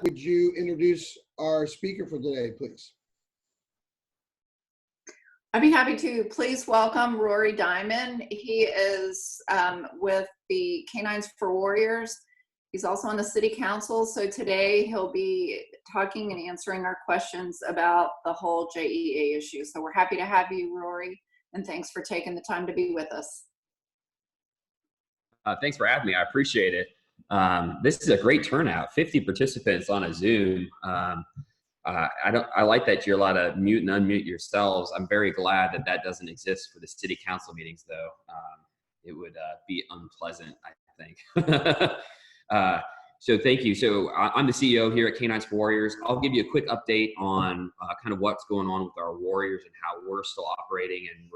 would you introduce our speaker for today, please? I'd be happy to. Please welcome Rory Diamond. He is with the Canines for Warriors. He's also on the City Council. So today he'll be talking and answering our questions about the whole JEA issue. So we're happy to have you, Rory, and thanks for taking the time to be with us. Thanks for having me. I appreciate it. This is a great turnout, 50 participants on a Zoom. I like that you're allowed to mute and unmute yourselves. I'm very glad that that doesn't exist for the city council meetings, though. It would be unpleasant, I think. So thank you. So I'm the CEO here at Canines for Warriors. I'll give you a quick update on kind of what's going on with our Warriors and how we're still operating and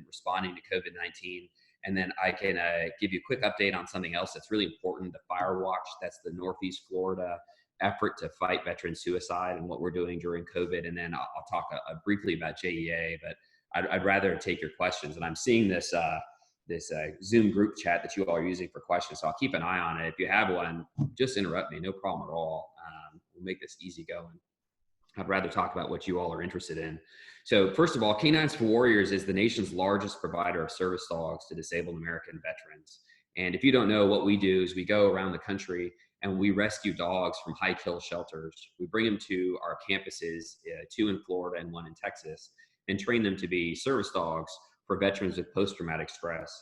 responding to COVID-19. And then I can give you a quick update on something else that's really important, the Fire Watch. That's the Northeast Florida effort to fight veteran suicide and what we're doing during COVID. And then I'll talk briefly about JEA, but I'd rather take your questions. And I'm seeing this Zoom group chat that you all are using for questions, so I'll keep an eye on it. If you have one, just interrupt me, no problem at all. We'll make this easy going. I'd rather talk about what you all are interested in. So first of all, Canines for Warriors is the nation's largest provider of service dogs to disabled American veterans. And if you don't know, what we do is we go around the country and we rescue dogs from high kill shelters. We bring them to our campuses, 2 in Florida and 1 in Texas, and train them to be service dogs for veterans with post-traumatic stress.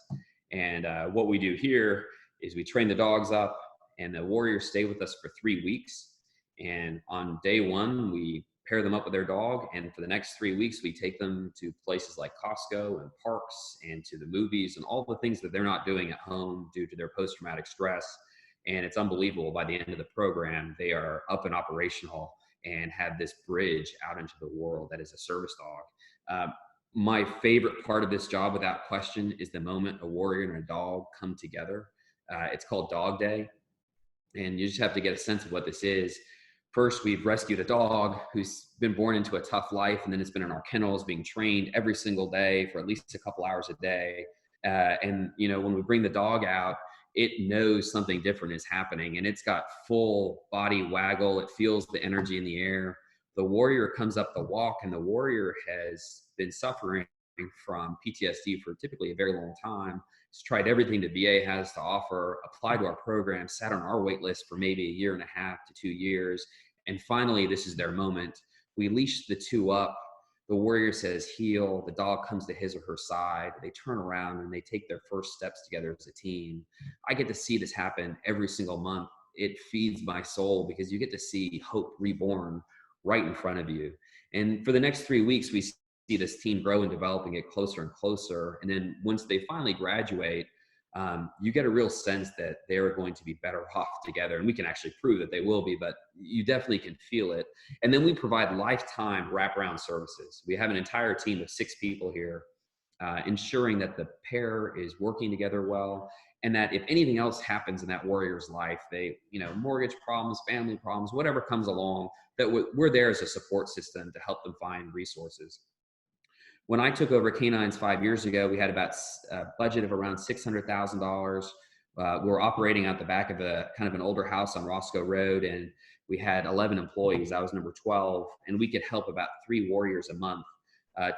And what we do here is we train the dogs up, and the warriors stay with us for 3 weeks. And on day 1, we pair them up with their dog, and for the next 3 weeks, we take them to places like Costco and parks and to the movies and all the things that they're not doing at home due to their post-traumatic stress. And it's unbelievable. By the end of the program, they are up and operational and have this bridge out into the world that is a service dog. My favorite part of this job, without question, is the moment a warrior and a dog come together. It's called Dog Day. And you just have to get a sense of what this is. First, we've rescued a dog who's been born into a tough life, and then it's been in our kennels being trained every single day for at least a couple hours a day. And, you know, when we bring the dog out, it knows something different is happening, and it's got full body waggle. It feels the energy in the air. The warrior comes up the walk, and the warrior has been suffering from PTSD for typically a very long time. He's tried everything the VA has to offer, applied to our program, sat on our wait list for maybe 1.5 to 2 years. And finally, this is their moment. We leash the 2 up. The warrior says, heel. The dog comes to his or her side. They turn around and they take their first steps together as a team. I get to see this happen every single month. It feeds my soul because you get to see hope reborn right in front of you. And for the next 3 weeks, we see this team grow and develop and get closer and closer. And then once they finally graduate, you get a real sense that they're going to be better off together. And we can actually prove that they will be, but you definitely can feel it. And then we provide lifetime wraparound services. We have an entire team of 6 people here, ensuring that the pair is working together well, and that if anything else happens in that warrior's life, they, you know, mortgage problems, family problems, whatever comes along, that we're there as a support system to help them find resources. When I took over Canines 5 years ago, we had about a budget of around $600,000. We were operating out the back of a kind of an older house on Roscoe Road, and we had 11 employees. I was number 12, and we could help about 3 warriors a month.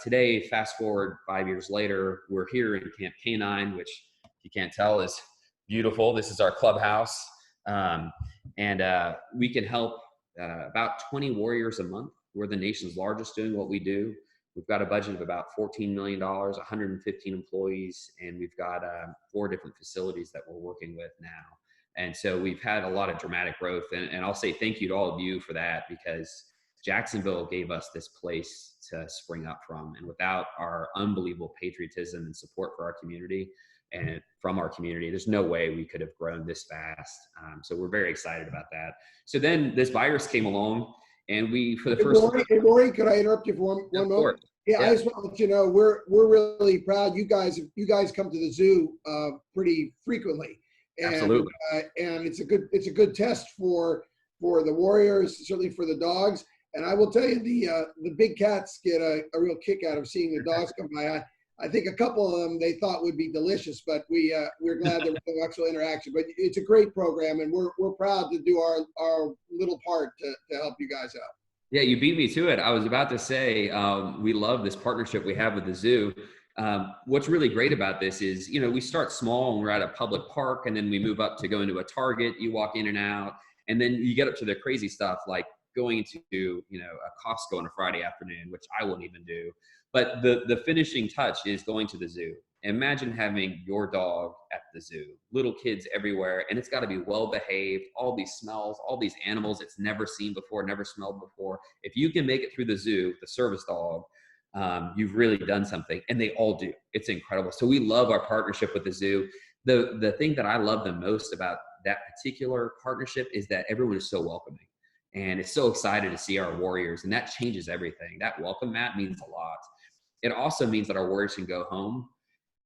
Today, fast forward 5 years later, we're here in Camp Canine, which, if you can't tell, is beautiful. This is our clubhouse, and we can help about 20 warriors a month. We're the nation's largest doing what we do. We've got a budget of about $14 million, 115 employees, and we've got 4 different facilities that we're working with now. And so we've had a lot of dramatic growth, and I'll say thank you to all of you for that, because Jacksonville gave us this place to spring up from. And without our unbelievable patriotism and support for our community and from our community, there's no way we could have grown this fast. So we're very excited about that. So then this virus came along, and we, for the first time. Hey, Rory, could I interrupt you for one moment? Yeah, I just want to let you know we're really proud. You guys come to the zoo pretty frequently, and, absolutely. And it's a good test for the warriors, certainly for the dogs. And I will tell you, the big cats get a real kick out of seeing the dogs come by. I think a couple of them they thought would be delicious, but we're glad there was no actual interaction. But it's a great program, and we're proud to do our little part to help you guys out. Yeah, you beat me to it. I was about to say, we love this partnership we have with the zoo. What's really great about this is, you know, we start small and we're at a public park, and then we move up to go into a Target. You walk in and out, and then you get up to the crazy stuff like going to, you know, a Costco on a Friday afternoon, which I wouldn't even do. But the finishing touch is going to the zoo. Imagine having your dog at the zoo, little kids everywhere, and it's got to be well behaved, all these smells, all these animals it's never seen before, never smelled before. If you can make it through the zoo, the service dog, you've really done something, and they all do. It's incredible. So we love our partnership with the zoo. The thing that I love the most about that particular partnership is that everyone is so welcoming, and it's so excited to see our warriors, and that changes everything. That welcome mat means a lot. It also means that our warriors can go home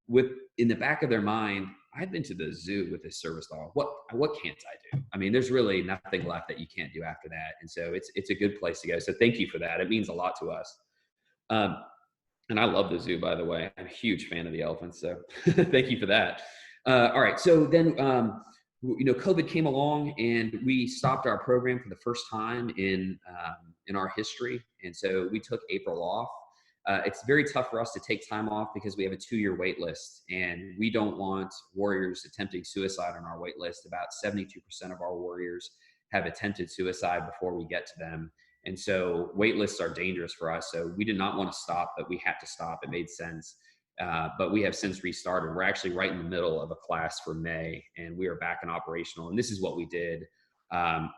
with in the back of their mind, I've been to the zoo with this service dog. What can't I do? I mean, there's really nothing left that you can't do after that. And so it's a good place to go. So thank you for that. It means a lot to us. And I love the zoo, by the way. I'm a huge fan of the elephants. So thank you for that. All right. So then, you know, COVID came along and we stopped our program for the first time in our history. And so we took April off. It's very tough for us to take time off because we have a 2-year wait list, and we don't want warriors attempting suicide on our wait list. About 72% of our warriors have attempted suicide before we get to them. And so wait lists are dangerous for us. So we did not want to stop, but we had to stop. It made sense. But we have since restarted. We're actually right in the middle of a class for May, and we are back and operational. And this is what we did.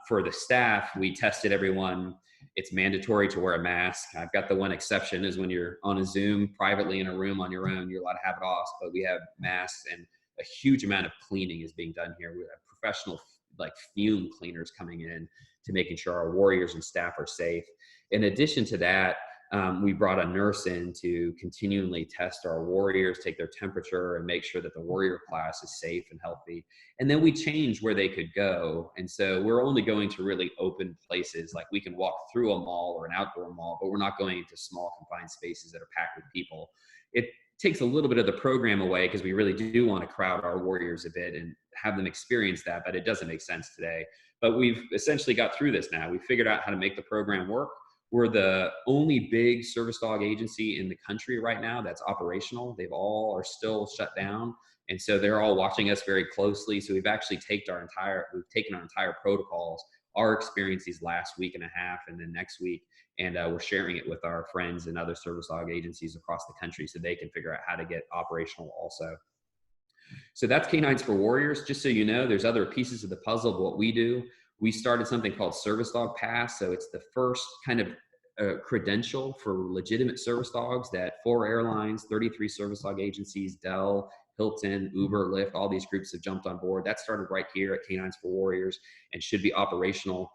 For the staff, we tested everyone. It's mandatory to wear a mask. I've got the one exception is when you're on a Zoom privately in a room on your own, you're allowed to have it off, but we have masks, and a huge amount of cleaning is being done here. We have professional like fume cleaners coming in to making sure our warriors and staff are safe. In addition to that, we brought a nurse in to continually test our warriors, take their temperature, and make sure that the warrior class is safe and healthy. And then we changed where they could go. And so we're only going to really open places. Like we can walk through a mall or an outdoor mall, but we're not going into small confined spaces that are packed with people. It takes a little bit of the program away because we really do want to crowd our warriors a bit and have them experience that, but it doesn't make sense today. But we've essentially got through this now. We figured out how to make the program work. We're the only big service dog agency in the country right now that's operational. They've all are still shut down. And so they're all watching us very closely. So we've actually taken our entire protocols, our experience these last week and a half and then next week, and we're sharing it with our friends and other service dog agencies across the country so they can figure out how to get operational also. So that's Canines for Warriors. Just so you know, there's other pieces of the puzzle of what we do. We started something called Service Dog Pass. So it's the first kind of credential for legitimate service dogs that 4 airlines, 33 service dog agencies, Dell, Hilton, Uber, Lyft, all these groups have jumped on board. That started right here at Canines for Warriors and should be operational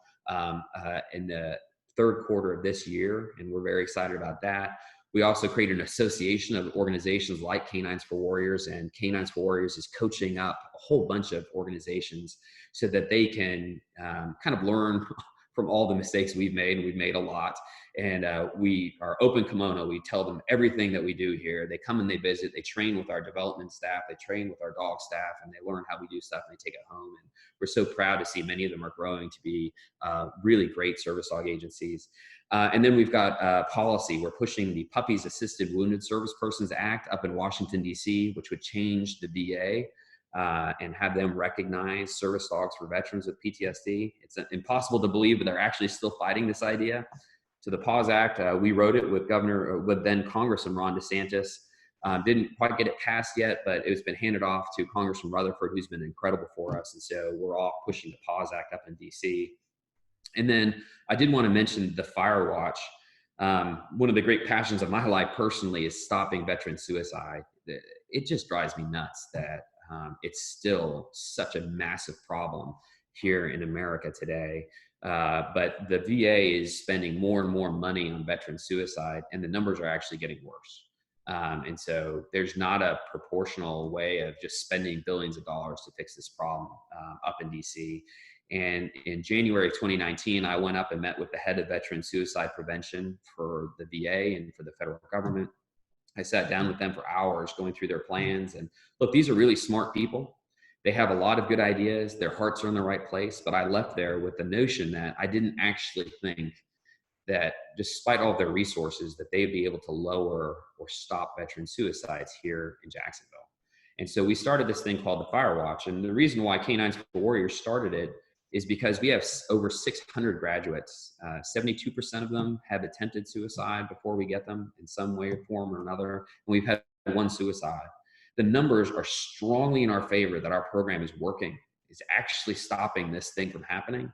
in the third quarter of this year. And we're very excited about that. We also created an association of organizations like Canines for Warriors, and Canines for Warriors is coaching up a whole bunch of organizations so that they can kind of learn from all the mistakes we've made, and we've made a lot. And we are open kimono. We tell them everything that we do here. They come and they visit, they train with our development staff, they train with our dog staff, and they learn how we do stuff and they take it home. And we're so proud to see many of them are growing to be really great service dog agencies. And then we've got policy. We're pushing the Puppies Assisted Wounded Service Persons Act up in Washington, D.C., which would change the VA and have them recognize service dogs for veterans with PTSD. It's impossible to believe, but they're actually still fighting this idea. So the PAWS Act, we wrote it with then Congressman Ron DeSantis. Didn't quite get it passed yet, but it's been handed off to Congressman Rutherford, who's been incredible for us. And so we're all pushing the PAWS Act up in DC. And then I did want to mention the Fire Watch. One of the great passions of my life personally is stopping veteran suicide. It just drives me nuts that it's still such a massive problem here in America today. But the VA is spending more and more money on veteran suicide, and the numbers are actually getting worse. And so there's not a proportional way of just spending billions of dollars to fix this problem up in DC. And in January 2019, I went up and met with the head of veteran suicide prevention for the VA and for the federal government. I sat down with them for hours going through their plans. And look, these are really smart people. They have a lot of good ideas. Their hearts are in the right place. But I left there with the notion that I didn't actually think that despite all of their resources, that they'd be able to lower or stop veteran suicides here in Jacksonville. And so we started this thing called the Fire Watch. And the reason why Canines for Warriors started it is because we have over 600 graduates. 72% of them have attempted suicide before we get them in some way or form or another. And we've had one suicide. The numbers are strongly in our favor that our program is working, is actually stopping this thing from happening.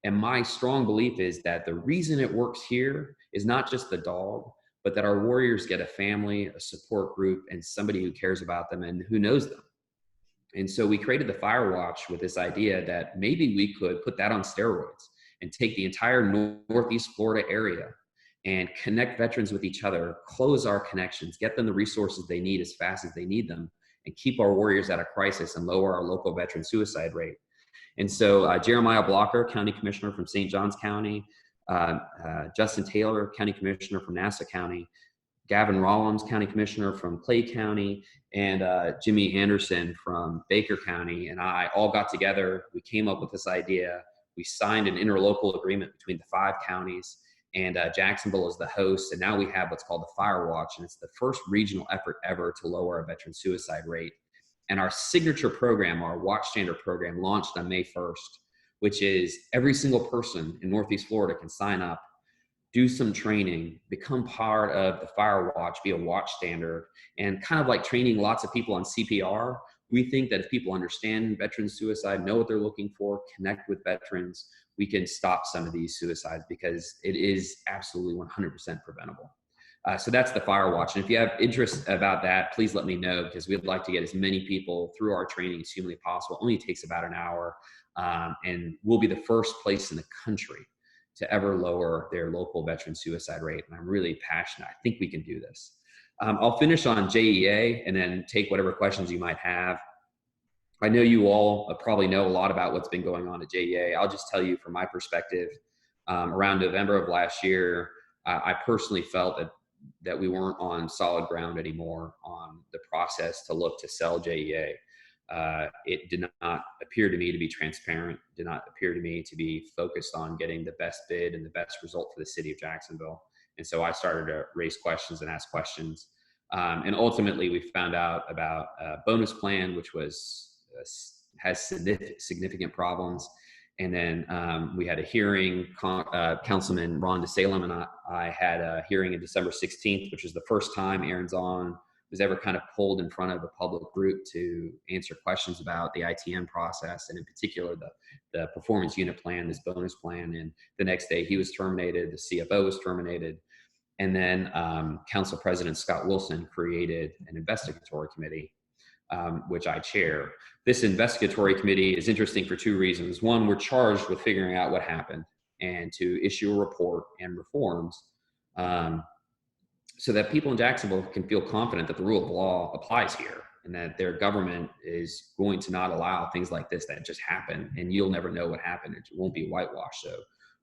And my strong belief is that the reason it works here is not just the dog, but that our warriors get a family, a support group, and somebody who cares about them and who knows them. And so we created the Fire Watch with this idea that maybe we could put that on steroids and take the entire Northeast Florida area and connect veterans with each other, close our connections, get them the resources they need as fast as they need them, and keep our warriors out of crisis and lower our local veteran suicide rate. And so Jeremiah Blocker, County Commissioner from St. Johns County, Justin Taylor, County Commissioner from Nassau County, Gavin Rollins, County Commissioner from Clay County, and Jimmy Anderson from Baker County, and I all got together. We came up with this idea. We signed an interlocal agreement between the 5 counties, and Jacksonville is the host. And now we have what's called the Fire Watch, and it's the first regional effort ever to lower our veteran suicide rate. And our signature program, our Watchstander program, launched on May 1st, which is every single person in Northeast Florida can sign up, do some training, become part of the Fire Watch, be a watchstander, and kind of like training lots of people on CPR. We think that if people understand veteran suicide, know what they're looking for, connect with veterans, we can stop some of these suicides because it is absolutely 100% preventable. So that's the Fire Watch. And if you have interest about that, please let me know, because we'd like to get as many people through our training as humanly possible. It only takes about an hour. And we'll be the first place in the country to ever lower their local veteran suicide rate. And I'm really passionate. I think we can do this. I'll finish on JEA and then take whatever questions you might have. I know you all probably know a lot about what's been going on at JEA. I'll just tell you from my perspective, around November of last year, I personally felt that we weren't on solid ground anymore on the process to look to sell JEA. It did not appear to me to be transparent, did not appear to me to be focused on getting the best bid and the best result for the city of Jacksonville. And so I started to raise questions and ask questions. And ultimately we found out about a bonus plan, which has significant problems. And then we had a hearing. Councilman Ron DeSalem and I had a hearing on December 16th, which was the first time Aaron Zahn was ever kind of pulled in front of a public group to answer questions about the ITM process, and in particular the performance unit plan, this bonus plan. And the next day he was terminated, the CFO was terminated. And then Council President Scott Wilson created an investigatory committee, which I chair. This investigatory committee is interesting for 2 reasons. One, we're charged with figuring out what happened and to issue a report and reforms so that people in Jacksonville can feel confident that the rule of law applies here and that their government is going to not allow things like this that just happen, and you'll never know what happened. It won't be whitewashed. So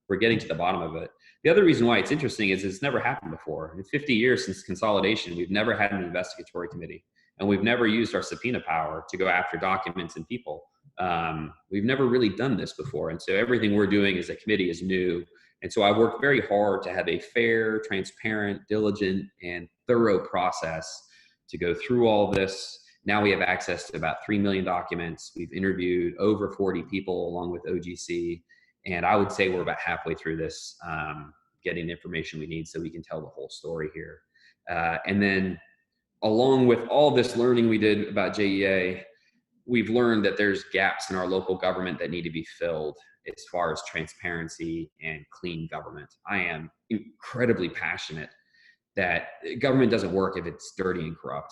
we're getting to the bottom of it. The other reason why it's interesting is it's never happened before. In 50 years since consolidation, we've never had an investigatory committee. And we've never used our subpoena power to go after documents and people. We've never really done this before. And so everything we're doing as a committee is new. And so I worked very hard to have a fair, transparent, diligent, and thorough process to go through all this. Now we have access to about 3 million documents. We've interviewed over 40 people along with OGC. And I would say we're about halfway through this, getting the information we need so we can tell the whole story here. And then along with all this learning we did about JEA, we've learned that there's gaps in our local government that need to be filled as far as transparency and clean government. I am incredibly passionate that government doesn't work if it's dirty and corrupt.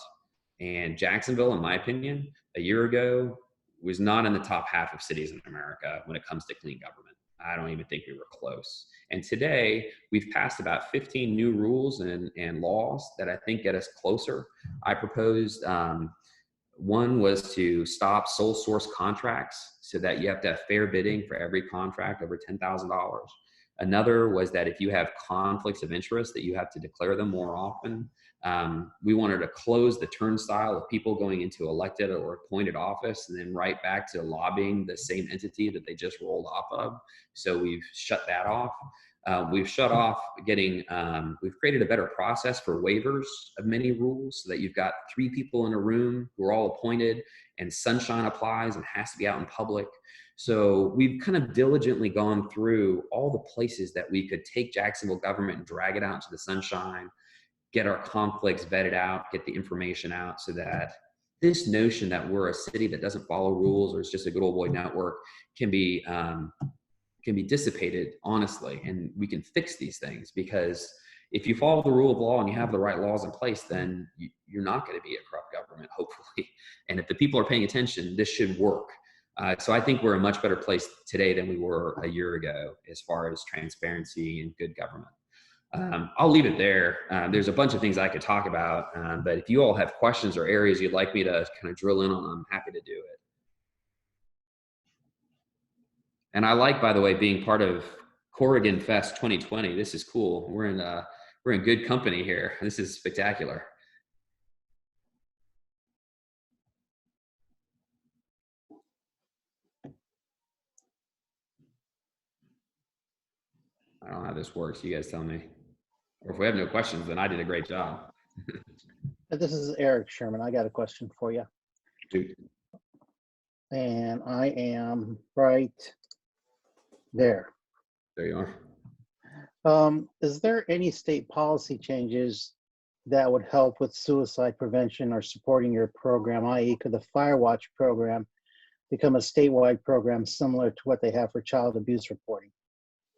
And Jacksonville, in my opinion, a year ago was not in the top half of cities in America when it comes to clean government. I don't even think we were close. And today we've passed about 15 new rules and laws that I think get us closer. I proposed, one was to stop sole source contracts so that you have to have fair bidding for every contract over $10,000. Another was that if you have conflicts of interest, that you have to declare them more often. We wanted to close the turnstile of people going into elected or appointed office and then right back to lobbying the same entity that they just rolled off of. So we've shut that off. We've shut off we've created a better process for waivers of many rules so that you've got 3 people in a room who are all appointed and sunshine applies and has to be out in public. So we've kind of diligently gone through all the places that we could take Jacksonville government and drag it out into the sunshine, get our conflicts vetted out, get the information out so that this notion that we're a city that doesn't follow rules or it's just a good old boy network can be dissipated honestly, and we can fix these things. Because if you follow the rule of law and you have the right laws in place, then you're not going to be a corrupt government, hopefully. And if the people are paying attention, this should work. So I think we're in a much better place today than we were a year ago as far as transparency and good government. I'll leave it there. There's a bunch of things I could talk about, but if you all have questions or areas you'd like me to kind of drill in on, I'm happy to do it. And I like, by the way, being part of Corrigan Fest 2020. This is cool. We're in good company here. This is spectacular. I don't know how this works. You guys tell me. Or if we have no questions, then I did a great job. This is Eric Sherman. I got a question for you. Dude. And I am right there. There you are. Is there any state policy changes that would help with suicide prevention or supporting your program, i.e. could the Firewatch program become a statewide program similar to what they have for child abuse reporting?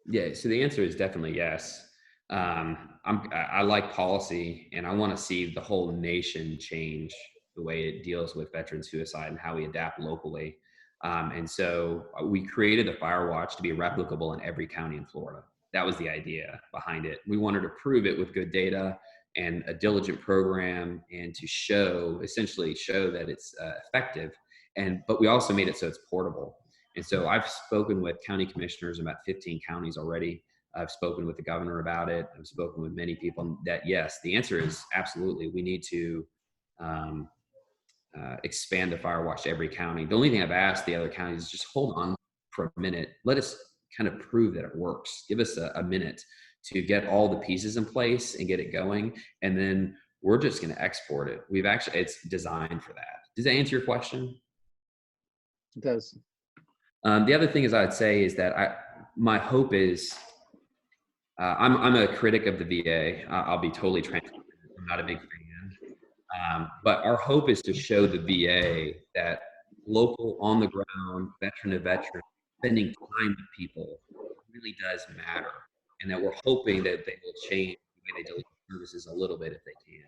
Yeah, so the answer is definitely yes. I like policy, and I want to see the whole nation change the way it deals with veteran suicide and how we adapt locally. And so we created the Firewatch to be replicable in every county in Florida. That was the idea behind it. We wanted to prove it with good data and a diligent program, and to essentially show that it's effective. But we also made it so it's portable. And so I've spoken with county commissioners in about 15 counties already. I've spoken with the governor about it. I've spoken with many people that, yes, the answer is absolutely. We need to expand the Firewatch to every county. The only thing I've asked the other counties is just hold on for a minute. Let us kind of prove that it works. Give us a minute to get all the pieces in place and get it going. And then we're just going to export it. It's designed for that. Does that answer your question? It does. The other thing is I'd say is that my hope is, I'm a critic of the VA. I'll be totally transparent. I'm not a big fan. But our hope is to show the VA that local, on the ground, veteran to veteran, spending time with people really does matter. And that we're hoping that they will change the way they deliver services a little bit if they can.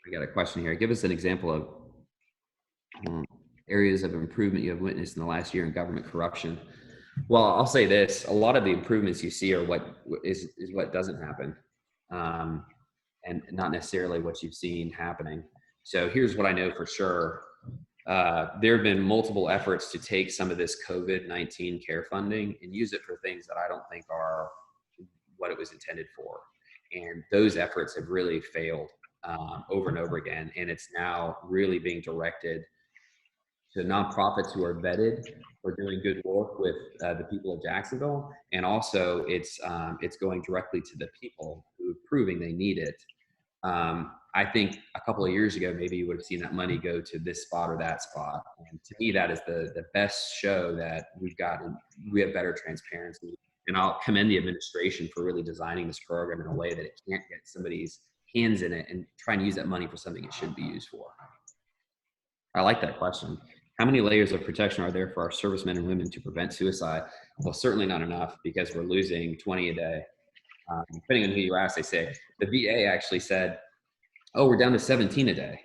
I got a question here. Give us an example of areas of improvement you have witnessed in the last year in government corruption. Well, I'll say this: a lot of the improvements you see are what doesn't happen, and not necessarily what you've seen happening. So here's what I know for sure: there have been multiple efforts to take some of this COVID-19 care funding and use it for things that I don't think are what it was intended for, and those efforts have really failed over and over again. And it's now really being directed to nonprofits who are vetted for doing good work with the people of Jacksonville, and also it's going directly to the people who are proving they need it. I think a couple of years ago, maybe you would have seen that money go to this spot or that spot. And to me, that is the best show that we have better transparency. And I'll commend the administration for really designing this program in a way that it can't get somebody's hands in it and try and use that money for something it should be used for. I like that question. How many layers of protection are there for our servicemen and women to prevent suicide? Well, certainly not enough, because we're losing 20 a day. Depending on who you ask, they say, the VA actually said, oh, we're down to 17 a day.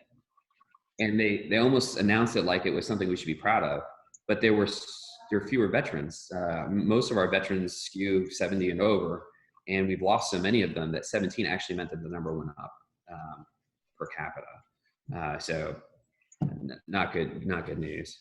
And they almost announced it like it was something we should be proud of. But there were fewer veterans. Most of our veterans skew 70 and over, and we've lost so many of them that 17 actually meant that the number went up per capita. So not good news.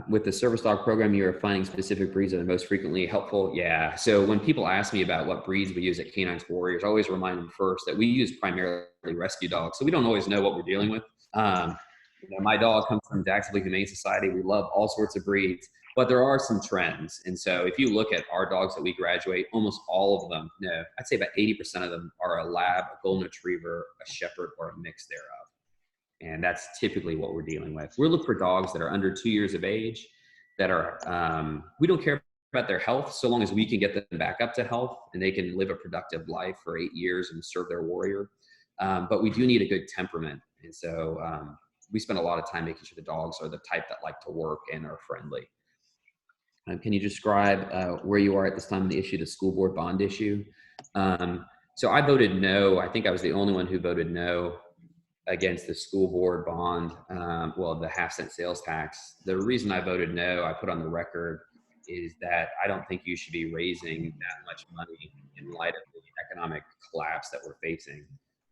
With the service dog program, you're finding specific breeds that are most frequently helpful. Yeah. So when people ask me about what breeds we use at Canines for Warriors, I always remind them first that we use primarily rescue dogs. So we don't always know what we're dealing with. My dog comes from Jacksonville Humane Society. We love all sorts of breeds, but there are some trends. And so if you look at our dogs that we graduate, almost all of them, no, I'd say about 80% of them are a lab, a golden retriever, a shepherd, or a mix thereof. And that's typically what we're dealing with. We're looking for dogs that are under 2 years of age, that are, we don't care about their health so long as we can get them back up to health and they can live a productive life for 8 years and serve their warrior. But we do need a good temperament. And so we spend a lot of time making sure the dogs are the type that like to work and are friendly. Can you describe where you are at this time in the issue, the school board bond issue? So I voted no. I think I was the only one who voted no against the school board bond, the half-cent sales tax. The reason I voted no, I put on the record, is that I don't think you should be raising that much money in light of the economic collapse that we're facing.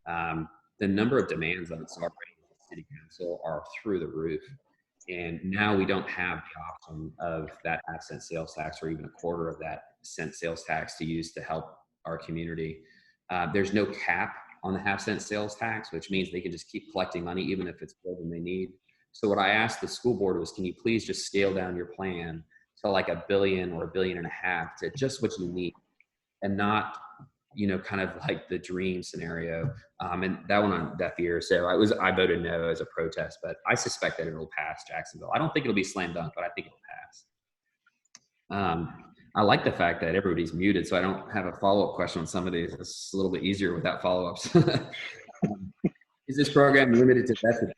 The number of demands on this already in the city council are through the roof. And now we don't have the option of that half-cent sales tax or even a quarter of that cent sales tax to use to help our community. There's no cap on the half-cent sales tax, which means they can just keep collecting money even if it's more than they need. So what I asked the school board was, can you please just scale down your plan to like $1 billion or $1.5 billion to just what you need, and not, kind of like the dream scenario. And that went on deaf ears. So I voted no as a protest, but I suspect that it'll pass Jacksonville. I don't think it'll be slam dunk, but I think it'll pass. I like the fact that everybody's muted, so I don't have a follow-up question on some of these. It's a little bit easier without follow-ups. Is this program limited to vets with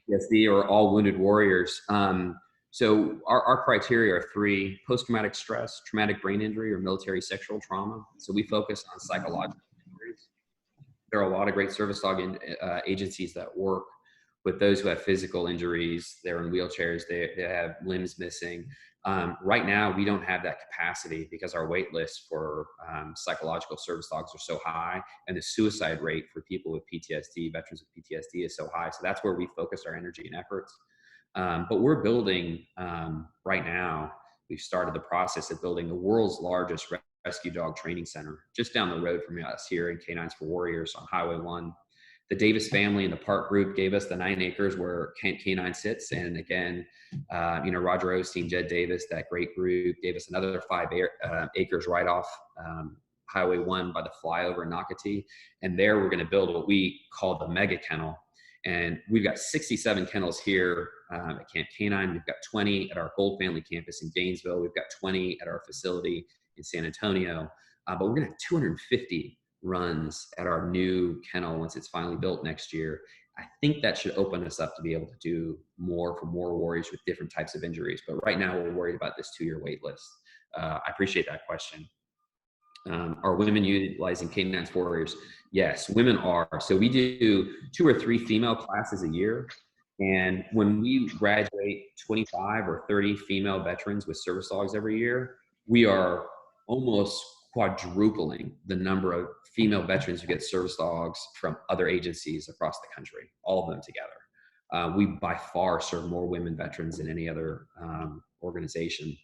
PTSD or all wounded warriors? So our criteria are 3: post-traumatic stress, traumatic brain injury, or military sexual trauma. So we focus on psychological injuries. There are a lot of great service dog agencies that work with those who have physical injuries. They're in wheelchairs, they have limbs missing. Right now, we don't have that capacity because our wait lists for psychological service dogs are so high, and the suicide rate for people with PTSD, veterans with PTSD, is so high. So that's where we focus our energy and efforts. But we're building right now, we've started the process of building the world's largest rescue dog training center just down the road from us here in Canines for Warriors on Highway 1. The Davis family and the Park Group gave us the 9 acres where Canine sits. And again, Roger Osteen, Jed Davis, that great group, gave us another 5 acres right off Highway 1 by the flyover in Nocatee. And there we're going to build what we call the mega kennel. And we've got 67 kennels here at Camp Canine. We've got 20 at our Gold Family campus in Gainesville. We've got 20 at our facility in San Antonio. But we're going to have 250 runs at our new kennel once it's finally built next year. I think that should open us up to be able to do more for more warriors with different types of injuries. But right now we're worried about this 2-year wait list. I appreciate that question. Are women utilizing Canines for Warriors? Yes, women are. So we do 2 or 3 female classes a year. And when we graduate 25 or 30 female veterans with service dogs every year, we are almost quadrupling the number of female veterans who get service dogs from other agencies across the country, all of them together. We by far serve more women veterans than any other organization.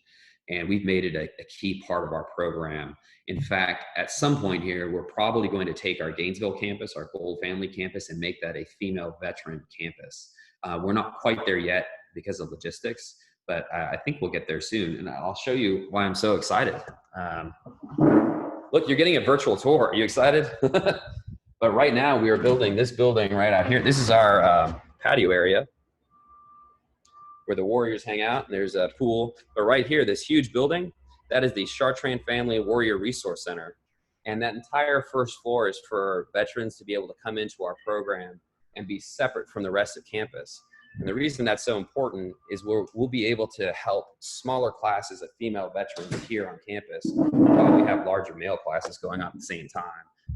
And we've made it a key part of our program. In fact, at some point here, we're probably going to take our Gainesville campus, our Gold Family campus, and make that a female veteran campus. We're not quite there yet because of logistics, but I think we'll get there soon. And I'll show you why I'm so excited. Look, you're getting a virtual tour. Are you excited? But right now we are building this building right out here. This is our patio area where the warriors hang out, and there's a pool. But right here, this huge building, that is the Chartrand Family Warrior Resource Center. And that entire first floor is for veterans to be able to come into our program and be separate from the rest of campus. And the reason that's so important is we'll be able to help smaller classes of female veterans here on campus while we have larger male classes going on at the same time.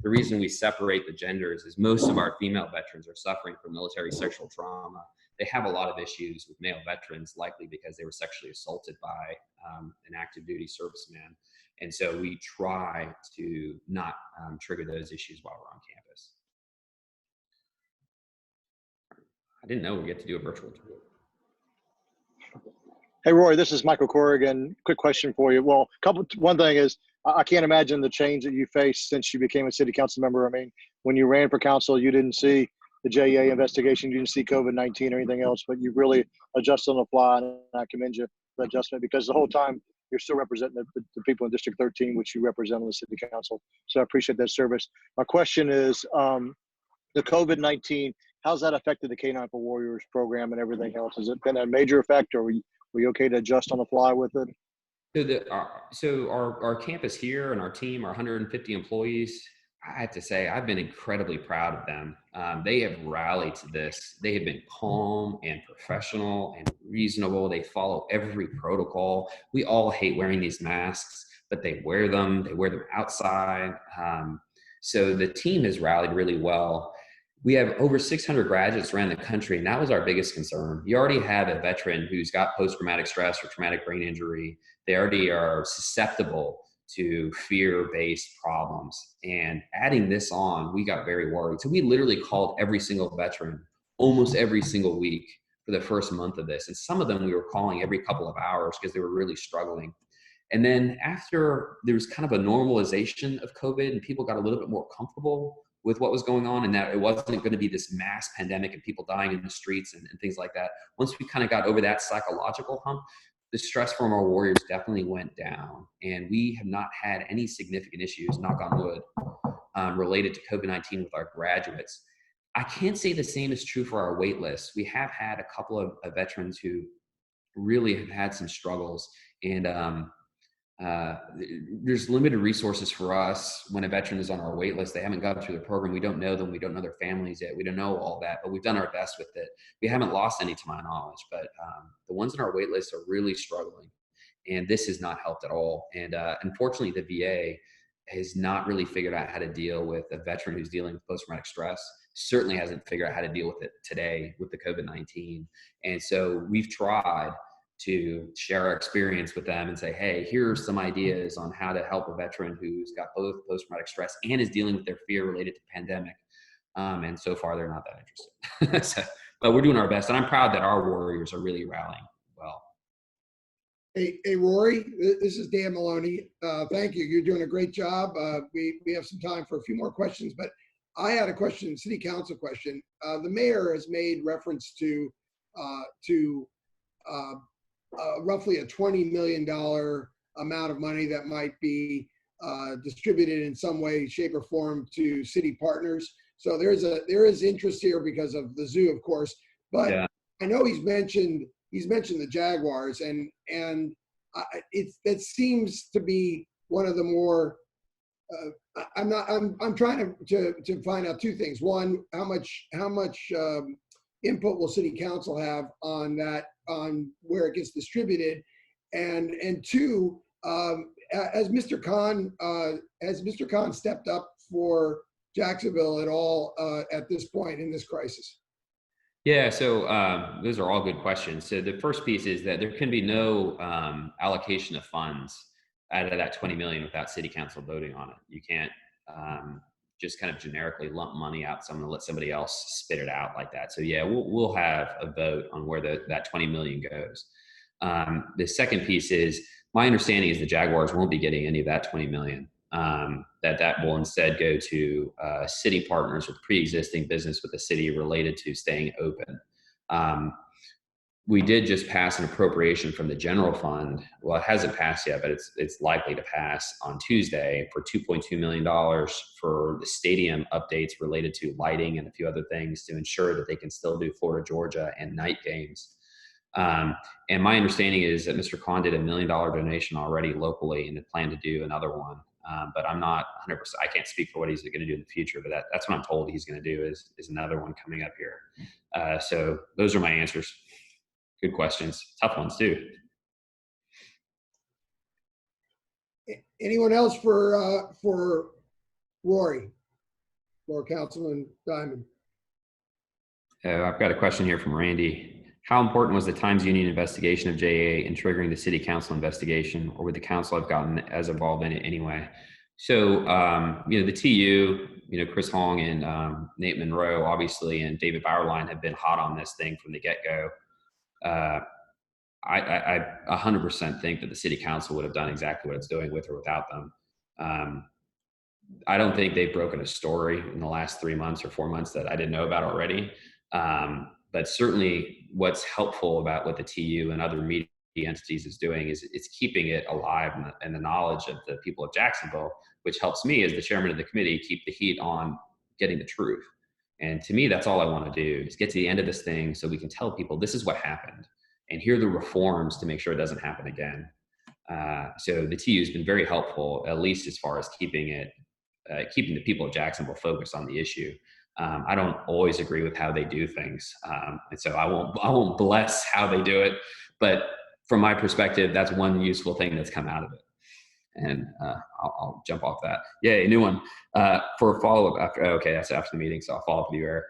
The reason we separate the genders is most of our female veterans are suffering from military sexual trauma. They have a lot of issues with male veterans, likely because they were sexually assaulted by an active duty serviceman. And so we try to not trigger those issues while we're on campus. I didn't know we get to do a virtual tour. Hey, Roy, this is Michael Corrigan. Quick question for you. Well, one thing is, I can't imagine the change that you faced since you became a city council member. I mean, when you ran for council, you didn't see the JEA investigation, you didn't see COVID-19 or anything else, but you really adjusted on the fly, and I commend you for the adjustment, because the whole time you're still representing the people in District 13, which you represent on the city council. So I appreciate that service. My question is, the COVID-19, how's that affected the K9 for Warriors program and everything else? Has it been a major effect, or were you okay to adjust on the fly with it? So our campus here and our team, our 150 employees, I have to say, I've been incredibly proud of them. They have rallied to this. They have been calm and professional and reasonable. They follow every protocol. We all hate wearing these masks, but they wear them. They wear them outside. So the team has rallied really well. We have over 600 graduates around the country, and that was our biggest concern. You already have a veteran who's got post-traumatic stress or traumatic brain injury. They already are susceptible to fear-based problems. And adding this on, we got very worried. So we literally called every single veteran almost every single week for the first month of this. And some of them we were calling every couple of hours because they were really struggling. And then after there was kind of a normalization of COVID and people got a little bit more comfortable with what was going on, and that it wasn't going to be this mass pandemic and people dying in the streets and things like that. Once we kind of got over that psychological hump, the stress from our warriors definitely went down, and we have not had any significant issues, knock on wood, related to COVID-19 with our graduates. I can't say the same is true for our wait list. We have had a couple of veterans who really have had some struggles, and there's limited resources for us when a veteran is on our wait list. They haven't gone through the program. We don't know them. We don't know their families yet. We don't know all that, but we've done our best with it. We haven't lost any to my knowledge, but the ones on our wait list are really struggling, and this has not helped at all. And unfortunately, the VA has not really figured out how to deal with a veteran who's dealing with post-traumatic stress. Certainly hasn't figured out how to deal with it today with the COVID-19. And so we've tried to share our experience with them and say, hey, here are some ideas on how to help a veteran who's got both post-traumatic stress and is dealing with their fear related to pandemic. And so far, they're not that interested. But we're doing our best. And I'm proud that our warriors are really rallying well. Hey, Rory, this is Dan Maloney. Thank you. You're doing a great job. We have some time for a few more questions, but I had a question, city council question. The mayor has made reference to roughly a $20 million amount of money that might be distributed in some way, shape, or form to city partners. So there is interest here because of the zoo, of course. But yeah. I know he's mentioned the Jaguars, and that seems to be one of the more. I'm trying to find out two things. One, how much input will city council have on that, on where it gets distributed, and two, has Mr. Khan stepped up for Jacksonville at all at this point in this crisis? Yeah, so those are all good questions. So the first piece is that there can be no allocation of funds out of that 20 million without city council voting on it. You can't just kind of generically lump money out and let somebody else spit it out like that. So yeah, we'll have a vote on where that 20 million goes. The second piece is, my understanding is the Jaguars won't be getting any of that 20 million. That will instead go to city partners with pre-existing business with the city related to staying open. We did just pass an appropriation from the general fund. Well, it hasn't passed yet, but it's likely to pass on Tuesday for $2.2 million for the stadium updates related to lighting and a few other things to ensure that they can still do Florida, Georgia and night games. And my understanding is that Mr. Khan did $1 million donation already locally and had planned to do another one. But I'm not 100%. I can't speak for what he's going to do in the future, but that's what I'm told he's going to do is another one coming up here. So those are my answers. Good questions. Tough ones too. Anyone else for Rory or Councilman Diamond? I've got a question here from Randy. How important was the Times Union investigation of JA in triggering the city council investigation, or would the council have gotten as involved in it anyway? So, the TU, Chris Hong and Nate Monroe, obviously, and David Bauerlein have been hot on this thing from the get-go. I 100% think that the city council would have done exactly what it's doing with or without them. I don't think they've broken a story in the last 3 months or 4 months that I didn't know about already. But certainly what's helpful about what the TU and other media entities is doing is it's keeping it alive in the knowledge of the people of Jacksonville, which helps me as the chairman of the committee keep the heat on getting the truth. And to me, that's all I want to do is get to the end of this thing so we can tell people this is what happened and here are the reforms to make sure it doesn't happen again. So the TU has been very helpful, at least as far as keeping the people of Jacksonville focused on the issue. I don't always agree with how they do things, and so I won't bless how they do it. But from my perspective, that's one useful thing that's come out of it. And I'll jump off that. Yay, a new one for a follow up after. Okay, that's after the meeting, so I'll follow up with you, Eric.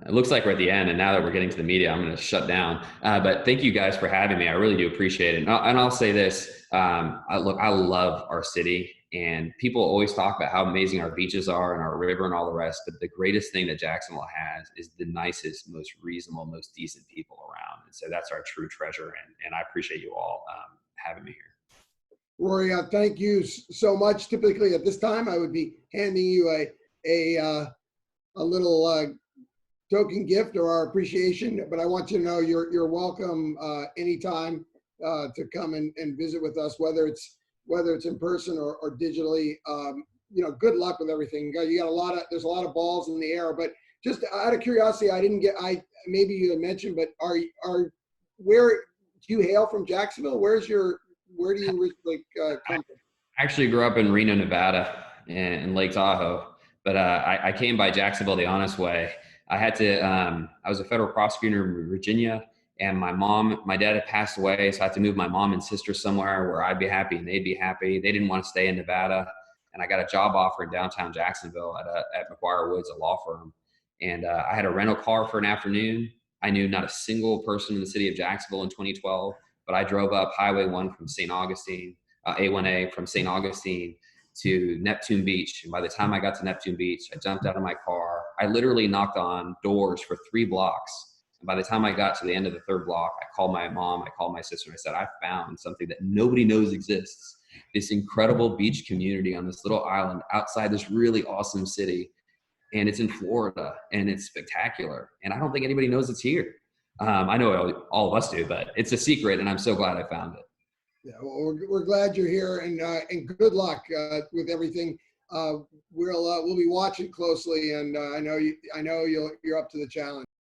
It looks like we're at the end, and now that we're getting to the media, I'm going to shut down. But thank you guys for having me. I really do appreciate it. And I'll say this: I love our city, and people always talk about how amazing our beaches are and our river and all the rest. But the greatest thing that Jacksonville has is the nicest, most reasonable, most decent people around, and so that's our true treasure. And I appreciate you all having me here. Rory, thank you so much. Typically at this time, I would be handing you a little token gift or our appreciation, but I want you to know you're welcome anytime to come and visit with us, whether it's in person or digitally. Good luck with everything. You got there's a lot of balls in the air, but just out of curiosity, maybe you had mentioned, but where do you hail from? Jacksonville? Where do you originally come from? I actually grew up in Reno, Nevada, in Lake Tahoe, but I came by Jacksonville the honest way. I was a federal prosecutor in Virginia, and my dad had passed away, so I had to move my mom and sister somewhere where I'd be happy and they'd be happy. They didn't want to stay in Nevada, and I got a job offer in downtown Jacksonville at McGuire Woods, a law firm. And I had a rental car for an afternoon. I knew not a single person in the city of Jacksonville in 2012, but I drove up Highway 1 from St. Augustine, A1A from St. Augustine to Neptune Beach. And by the time I got to Neptune Beach, I jumped out of my car. I literally knocked on doors for 3 blocks. And by the time I got to the end of the 3rd block, I called my mom, I called my sister, and I said, I found something that nobody knows exists. This incredible beach community on this little island outside this really awesome city. And it's in Florida, and it's spectacular. And I don't think anybody knows it's here. I know all of us do, but it's a secret, and I'm so glad I found it. Yeah, well, we're glad you're here, and good luck with everything. We'll be watching closely, and I know you're up to the challenge.